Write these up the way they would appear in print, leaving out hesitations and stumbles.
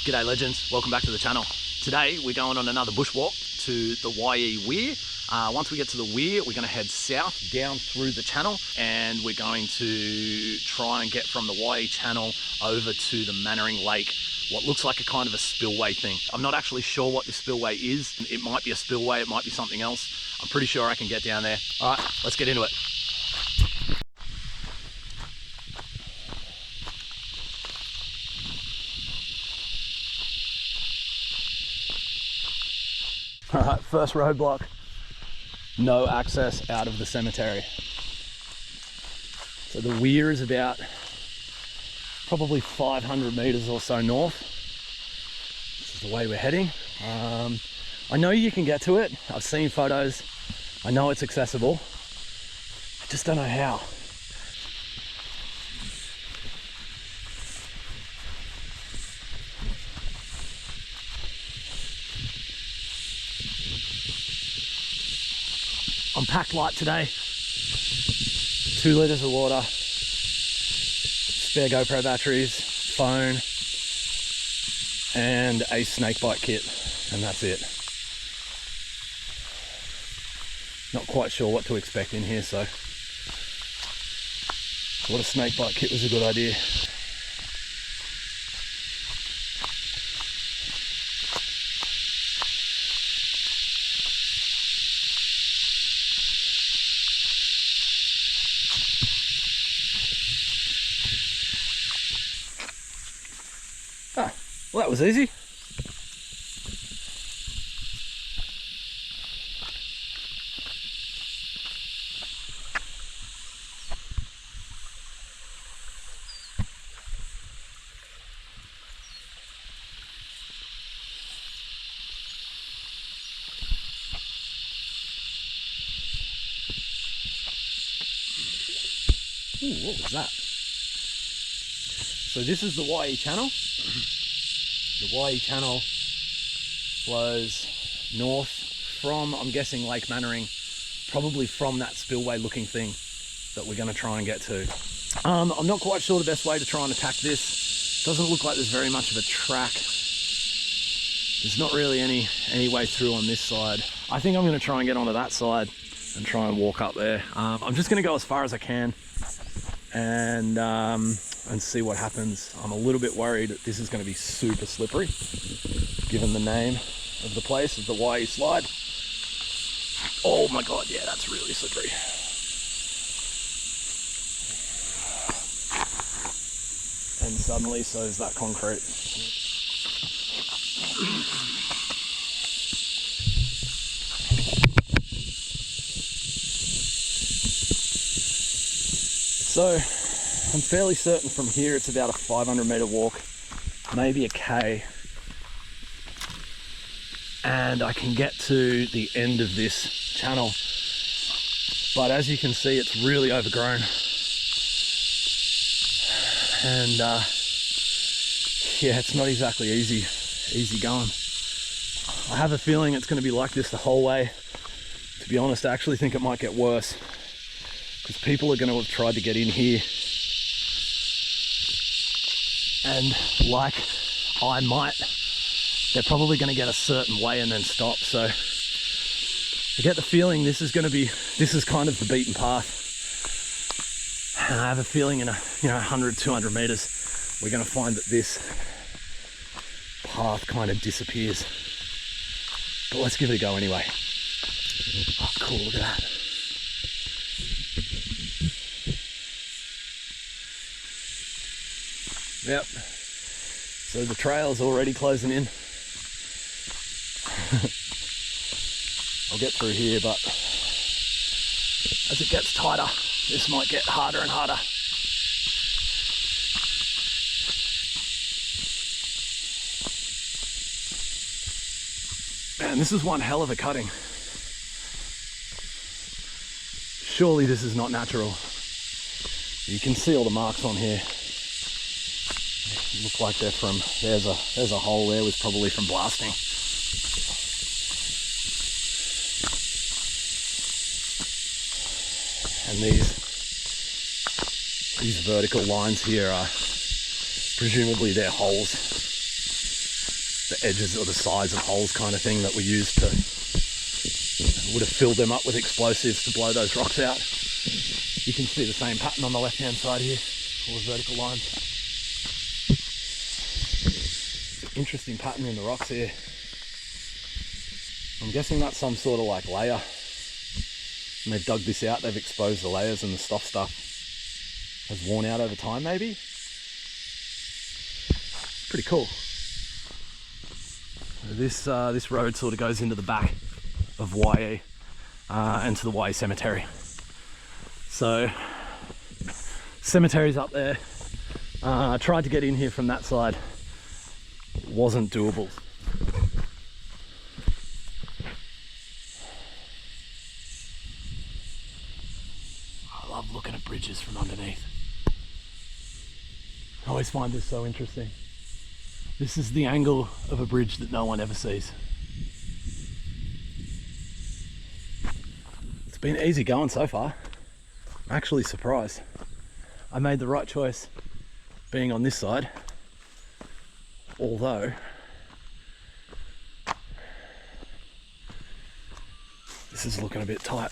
G'day legends, welcome back to the channel. Today we're going on another bushwalk to the Wyee Weir. Once we get to the Weir, we're going to head south down through the channel and we're going to try and get from the Wyee Channel over to the Mannering Lake, what looks like a kind of a spillway thing. I'm not actually sure what this spillway is. It might be a spillway, it might be something else. I'm pretty sure I can get down there. All right, let's get into it. All right, first roadblock, no access out of the cemetery. So the Weir is about probably 500 meters or so north. This is the way we're heading. I know you can get to it. I've seen photos. I know it's accessible. I just don't know how. I'm packed light today. 2 liters of water, spare GoPro batteries, phone, and a snakebite kit, and that's it. Not quite sure what to expect in here, so what a snakebite kit was a good idea. Ah, well, that was easy. Ooh, what was that? So this is the Wyee Channel. The Wyee Channel flows north from, I'm guessing, Lake Mannering, probably from that spillway looking thing that we're going to try and get to. I'm not quite sure the best way to try and attack this. Doesn't look like there's very much of a track. There's not really any way through on this side. I think I'm going to try and get onto that side and try and walk up there. I'm just going to go as far as I can and see what happens. I'm a little bit worried that this is going to be super slippery, given the name of the place, of the Wyee Slide. Oh my god, yeah, that's really slippery. And suddenly so is that concrete. So I'm fairly certain from here it's about a 500 meter walk, maybe a K, and I can get to the end of this channel. But as you can see, it's really overgrown, and yeah, it's not exactly easy going. I have a feeling it's going to be like this the whole way. To be honest, I actually think it might get worse, because people are going to have tried to get in here, and like I might, they're probably going to get a certain way and then stop. So I get the feeling this is kind of the beaten path, and I have a feeling in 100-200 meters we're going to find that this path kind of disappears. But let's give it a go anyway. Oh cool, look at that. Yep, so the trail's already closing in. I'll get through here, but as it gets tighter, this might get harder and harder. Man, this is one hell of a cutting. Surely this is not natural. You can see all the marks on here. Look like they're from, there's a hole there, was probably from blasting. And these vertical lines here are presumably they're holes. the edges or the sides of holes kind of thing that we used to, would have filled them up with explosives to blow those rocks out. You can see the same pattern on the left hand side here, all the vertical lines. Interesting pattern in the rocks here. I'm guessing that's some sort of like layer. And they've dug this out, they've exposed the layers, and the soft stuff has worn out over time maybe. Pretty cool. This road sort of goes into the back of Wyee and to the Wyee Cemetery. So cemetery's up there. I tried to get in here from that side. Wasn't doable. I love looking at bridges from underneath. I always find this so interesting. This is the angle of a bridge that no one ever sees. It's been easy going so far. I'm actually surprised. I made the right choice being on this side, although this is looking a bit tight.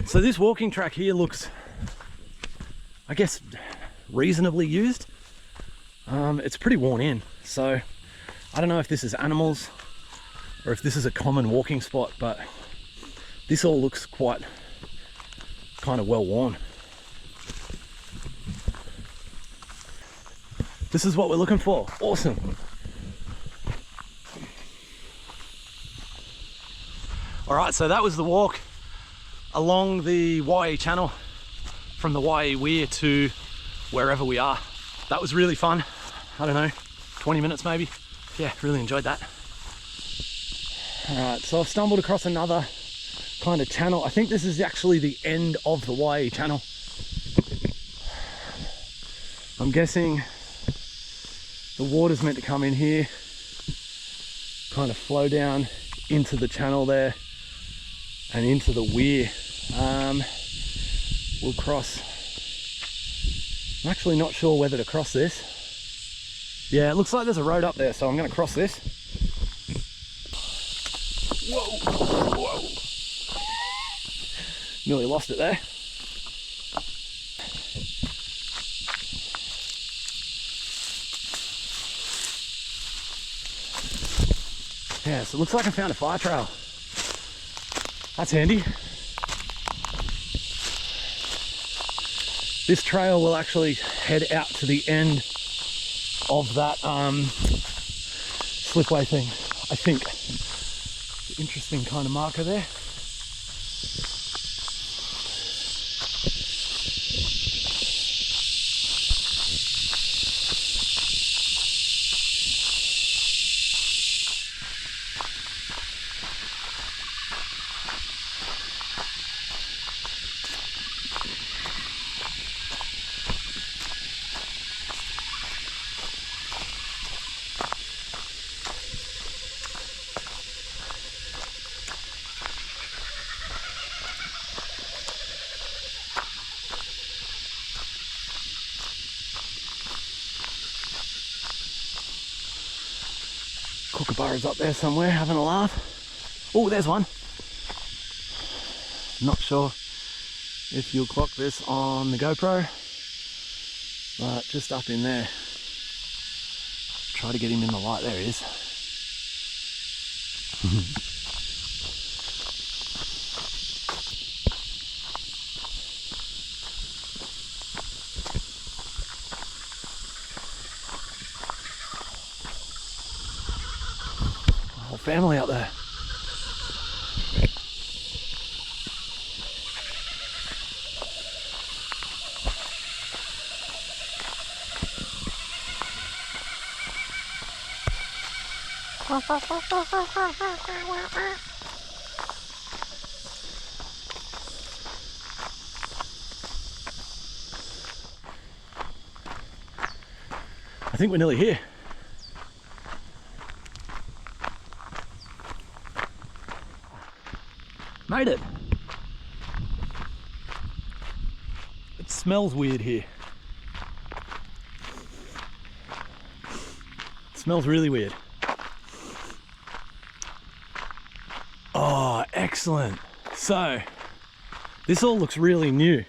So this walking track here looks, I guess, reasonably used. It's pretty worn in, so I don't know if this is animals or if this is a common walking spot, but this all looks quite kind of well worn. This is what we're looking for. Awesome. All right, so that was the walk along the Wyee Channel from the Wyee Weir to wherever we are. That was really fun. I don't know, 20 minutes maybe. Yeah, really enjoyed that. All right, so I've stumbled across another kind of channel. I think this is actually the end of the Wyee Channel. I'm guessing the water's meant to come in here, kind of flow down into the channel there and into the weir. We'll cross. I'm actually not sure whether to cross this. Yeah, it looks like there's a road up there, so I'm going to cross this. Whoa, whoa. Nearly lost it there. Yeah, so it looks like I found a fire trail. That's handy. This trail will actually head out to the end of that slipway thing, I think. Interesting kind of marker there. Kookaburra's up there somewhere having a laugh. Oh, there's one. Not sure if you'll clock this on the GoPro, but just up in there. Try to get him in the light. There he is. Whole family up there. think we're nearly here. Made it. It smells weird here. It smells really weird. Oh, excellent. So, this all looks really new.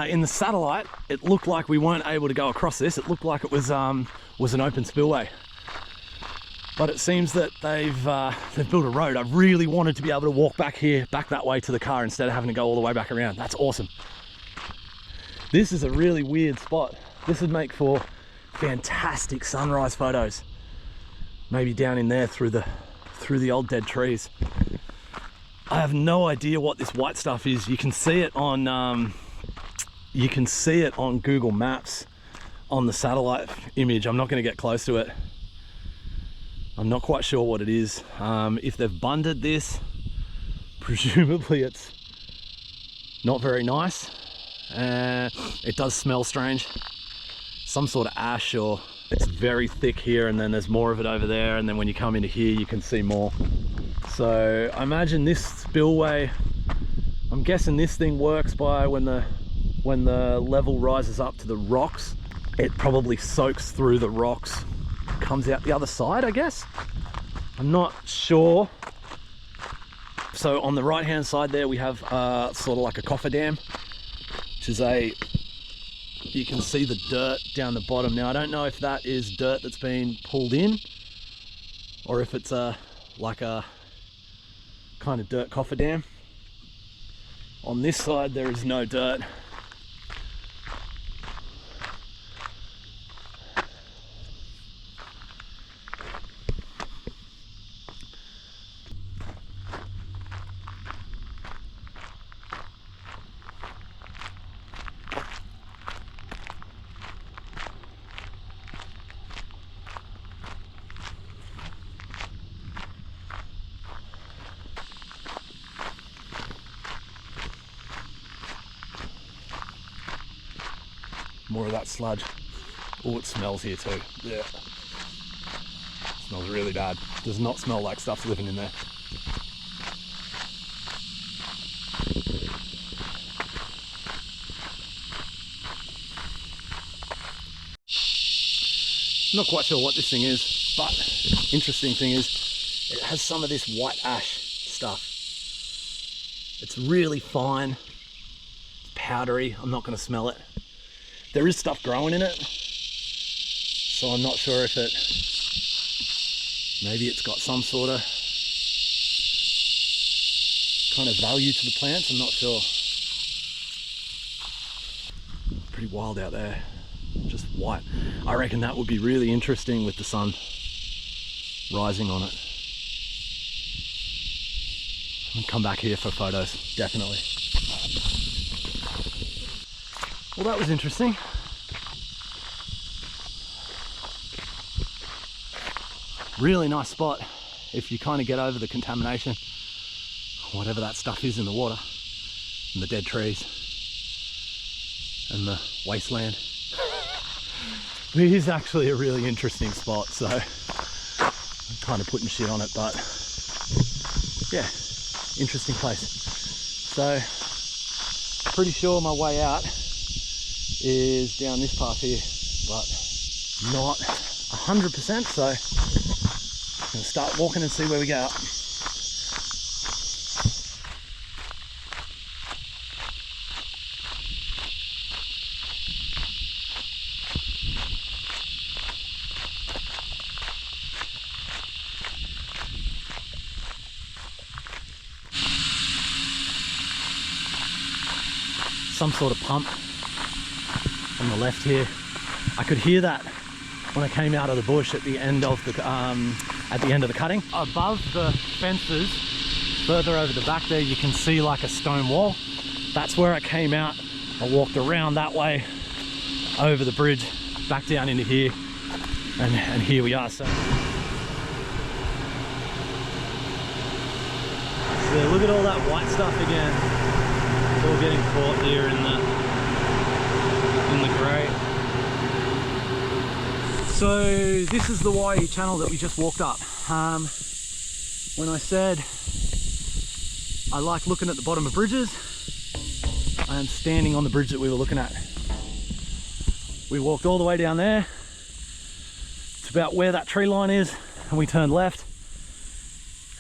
In the satellite, it looked like we weren't able to go across this. It looked like it was an open spillway. But it seems that they've built a road. I really wanted to be able to walk back here, back that way to the car instead of having to go all the way back around. That's awesome. This is a really weird spot. This would make for fantastic sunrise photos. Maybe down in there through the old dead trees. I have no idea what this white stuff is. You can see it on Google Maps on the satellite image. I'm not going to get close to it. I'm not quite sure what it is. If they've bunded this, presumably it's not very nice. It does smell strange. Some sort of ash, or it's very thick here and then there's more of it over there, and then when you come into here you can see more. So I imagine this spillway, I'm guessing this thing works by when the level rises up to the rocks, it probably soaks through the rocks, comes out the other side, I guess. I'm not sure. So on the right hand side there we have sort of like a cofferdam, which is you can see the dirt down the bottom. Now I don't know if that is dirt that's been pulled in or if it's like a kind of dirt cofferdam. On this side there is no dirt. More of that sludge. Oh, it smells here too. Yeah. Smells really bad. Does not smell like stuff's living in there. Not quite sure what this thing is, but interesting thing is it has some of this white ash stuff. It's really fine, powdery. I'm not going to smell it. There is stuff growing in it, so I'm not sure if maybe it's got some sort of kind of value to the plants. I'm not sure. Pretty wild out there, just white. I reckon that would be really interesting with the sun rising on it. I'll come back here for photos, definitely. Well, that was interesting. Really nice spot if you kind of get over the contamination, whatever that stuff is in the water, and the dead trees, and the wasteland. It is actually a really interesting spot, so I'm kind of putting shit on it, but yeah, interesting place. So, pretty sure my way out is down this path here, but not 100%, so I'm gonna start walking and see where we go. Some sort of pump on the left here. I could hear that when I came out of the bush at the end of the cutting. Above the fences, further over the back there, you can see like a stone wall. That's where I came out. I walked around that way, over the bridge, back down into here, and here we are. So look at all that white stuff again. It's all getting caught here in the grey. So this is the Wyee Channel that we just walked up. When I said I like looking at the bottom of bridges, I am standing on the bridge that we were looking at. We walked all the way down there. It's about where that tree line is, and we turned left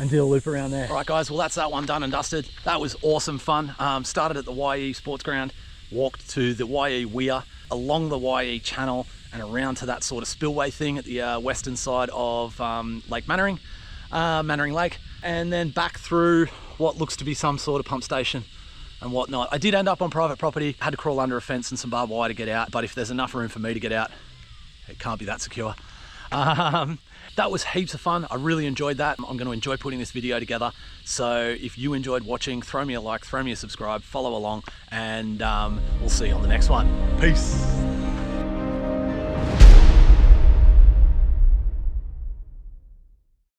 and did a loop around there. All right guys, well that's that one done and dusted. That was awesome fun. Started at the Wyee Sports Ground, walked to the Wyee Weir, along the Wyee Channel and around to that sort of spillway thing at the western side of Lake Mannering, Mannering Lake, and then back through what looks to be some sort of pump station and whatnot. I did end up on private property, had to crawl under a fence and some barbed wire to get out, but if there's enough room for me to get out, it can't be that secure. That was heaps of fun. I really enjoyed that. I'm going to enjoy putting this video together. So if you enjoyed watching, throw me a like, throw me a subscribe, follow along, and we'll see you on the next one. Peace.